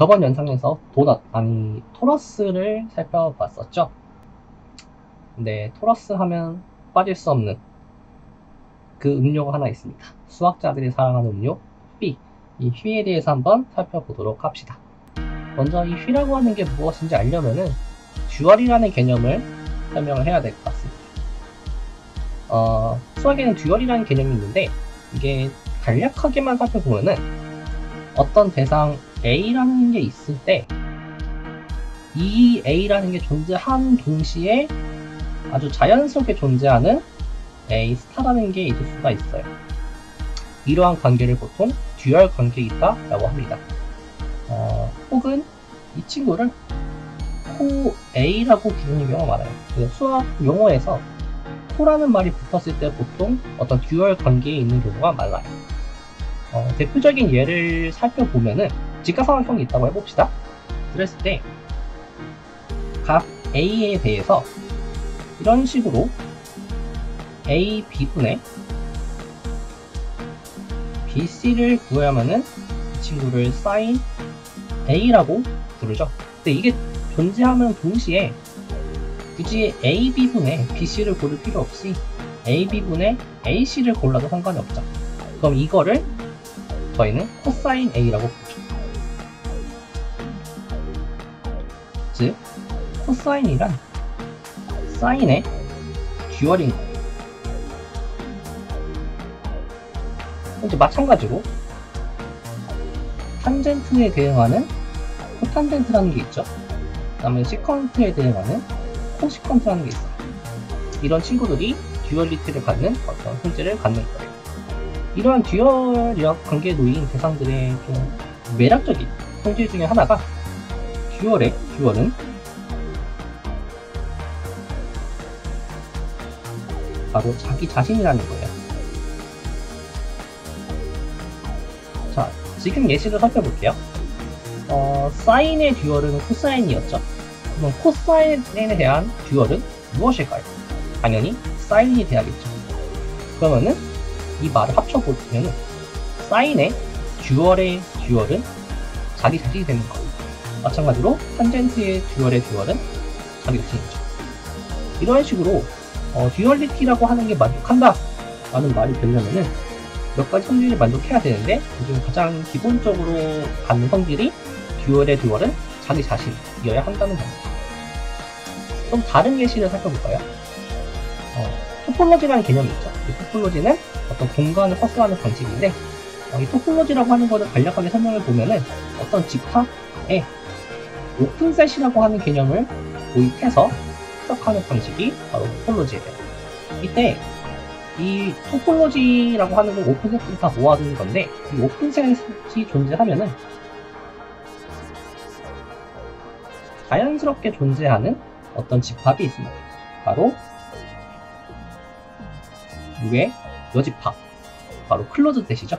저번 영상에서 토러스를 살펴봤었죠. 근데 토러스 하면 빠질 수 없는 그 음료가 하나 있습니다. 수학자들이 사랑하는 음료 휘. 이 휘에 대해서 한번 살펴보도록 합시다. 먼저 이 휘라고 하는 게 무엇인지 알려면은 듀얼이라는 개념을 설명을 해야 될 것 같습니다. 수학에는 듀얼이라는 개념이 있는데 이게 간략하게만 살펴보면은 어떤 대상 A라는 게 있을 때 이 A라는 게 존재한 동시에 아주 자연스럽게 존재하는 A 스타라는 게 있을 수가 있어요. 이러한 관계를 보통 듀얼 관계에 있다 라고 합니다. 혹은 이 친구를 코 A라고 부르는 경우가 많아요. 수학 용어에서 코라는 말이 붙었을 때 보통 어떤 듀얼 관계에 있는 경우가 많아요. 대표적인 예를 살펴보면은 직각삼각형이 있다고 해봅시다. 그랬을 때 각 A에 대해서 이런 식으로 A, B분의 BC를 구하면은 이 친구를 sin A라고 부르죠. 근데 이게 존재하면 동시에 굳이 AB분의 BC를 고를 필요 없이 AB분의 AC를 골라도 상관이 없죠. 그럼 이거를 저희는 코사인 A라고 부르죠. 즉 코사인이란 사인의 듀얼인 거예요. 이제 마찬가지로 탄젠트에 대응하는 코탄젠트라는 게 있죠. 그 다음에 시컨트에 대응하는 코시컨트라는 게 있어요. 이런 친구들이 듀얼리티를 갖는 어떤 성질을 갖는 거예요. 이러한 듀얼이랑 관계에 놓인 대상들의 좀 매력적인 성질 중에 하나가 듀얼은 바로 자기 자신이라는 거예요. 자, 지금 예시를 살펴볼게요. 사인의 듀얼은 코사인이었죠. 그럼 코사인에 대한 듀얼은 무엇일까요? 당연히 사인이 돼야겠죠. 그러면은 이 말을 합쳐보면 사인의 듀얼의 듀얼은 자기 자신이 되는 거예요. 마찬가지로 탄젠트의 듀얼의 듀얼은 자기 자신이죠. 이런 식으로 듀얼리티라고 하는 게 만족한다 라는 말이 되려면은 몇 가지 성질이 만족해야 되는데 그중 가장 기본적으로 갖는 성질이 듀얼의 듀얼은 자기 자신이어야 한다는 겁니다. 좀 다른 예시를 살펴볼까요? 토폴로지라는 개념이 있죠. 이 토폴로지는 어떤 공간을 허수하는 방식인데 이 토폴로지라고 하는 것을 간략하게 설명해 보면은 어떤 집합에 오픈셋이라고 하는 개념을 도입해서 해석하는 방식이 바로 토폴로지예요. 이때 이 토폴로지라고 하는 건 오픈셋을 다 모아두는 건데 이 오픈셋이 존재하면은 자연스럽게 존재하는 어떤 집합이 있습니다. 바로 위에 여집합, 바로 클로즈 셋이죠.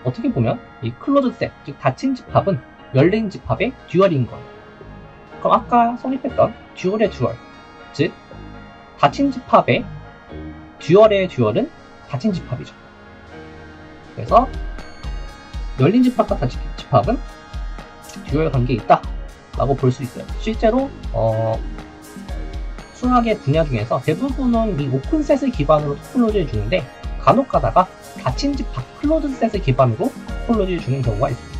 어떻게 보면 이 클로즈 셋, 즉 닫힌 집합은 열린 집합의 듀얼인 거예요. 그럼 아까 성립했던 듀얼의 듀얼, 즉 닫힌 집합의 듀얼의 듀얼은 닫힌 집합이죠. 그래서 열린 집합과 닫힌 집합은 듀얼 관계에 있다 라고 볼 수 있어요. 실제로 수학의 분야 중에서 대부분은 이 오픈셋을 기반으로 토폴로지를 주는데 간혹 가다가 닫힌 집합, 클로즈셋을 기반으로 토폴로지를 주는 경우가 있습니다.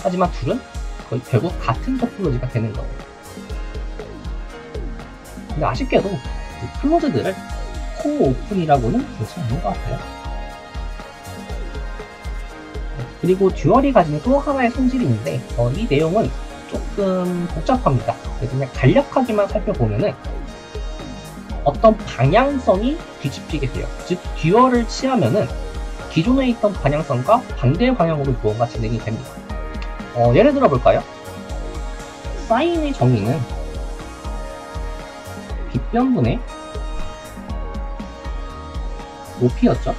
하지만 둘은 거의 결국 같은 토폴로지가 되는 거예요. 근데 아쉽게도 이 클로즈들을 코오픈이라고는 부르지 않는 것 같아요. 그리고 듀얼이 가지는 또 하나의 성질이 있는데 이 내용은 조금 복잡합니다. 그래서 그냥 간략하게만 살펴보면은 어떤 방향성이 뒤집히게 돼요. 즉 듀얼을 취하면은 기존에 있던 방향성과 반대 방향으로 무언가 진행이 됩니다. 예를 들어 볼까요? 사인의 정의는 빗변분의 높이였죠.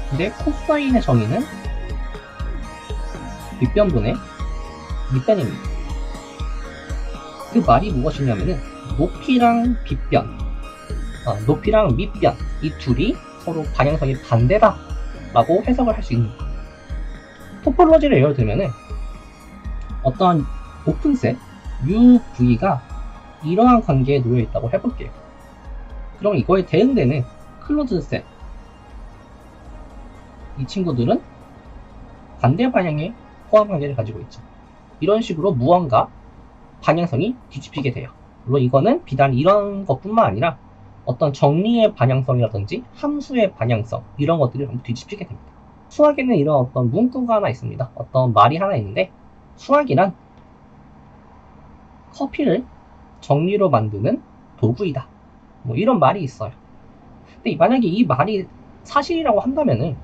근데 코사인의 정의는 빗변분의 밑변입니다. 그 말이 무엇이냐면은 높이랑 빗변, 높이랑 밑변 이 둘이 서로 방향성이 반대다 라고 해석을 할 수 있는 거예요. 토폴로지를 예를 들면은 어떤 오픈셋 UV가 이러한 관계에 놓여 있다고 해볼게요. 그럼 이거에 대응되는 클로즈셋, 이 친구들은 반대 방향의 호환 관계를 가지고 있죠. 이런 식으로 무언가 방향성이 뒤집히게 돼요. 물론 이거는 비단 이런 것뿐만 아니라 어떤 정리의 방향성이라든지 함수의 방향성, 이런 것들이 전부 뒤집히게 됩니다. 수학에는 이런 어떤 문구가 하나 있습니다. 어떤 말이 하나 있는데, 수학이란 커피를 정리로 만드는 도구이다, 뭐 이런 말이 있어요. 근데 만약에 이 말이 사실이라고 한다면은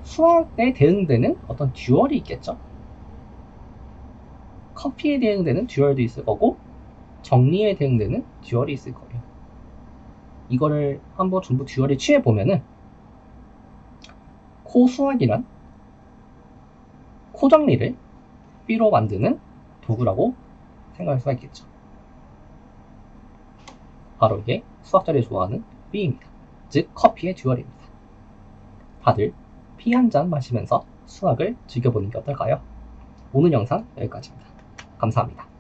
수학에 대응되는 어떤 듀얼이 있겠죠. 커피에 대응되는 듀얼도 있을 거고 정리에 대응되는 듀얼이 있을 거예요. 이거를 한번 전부 듀얼에 취해보면은 코수학이란 코정리를 B로 만드는 도구라고 생각할 수가 있겠죠. 바로 이게 수학자들이 좋아하는 B입니다. 즉 커피의 듀얼입니다. 다들 피 한 잔 마시면서 수학을 즐겨보는 게 어떨까요? 오늘 영상 여기까지입니다. 감사합니다.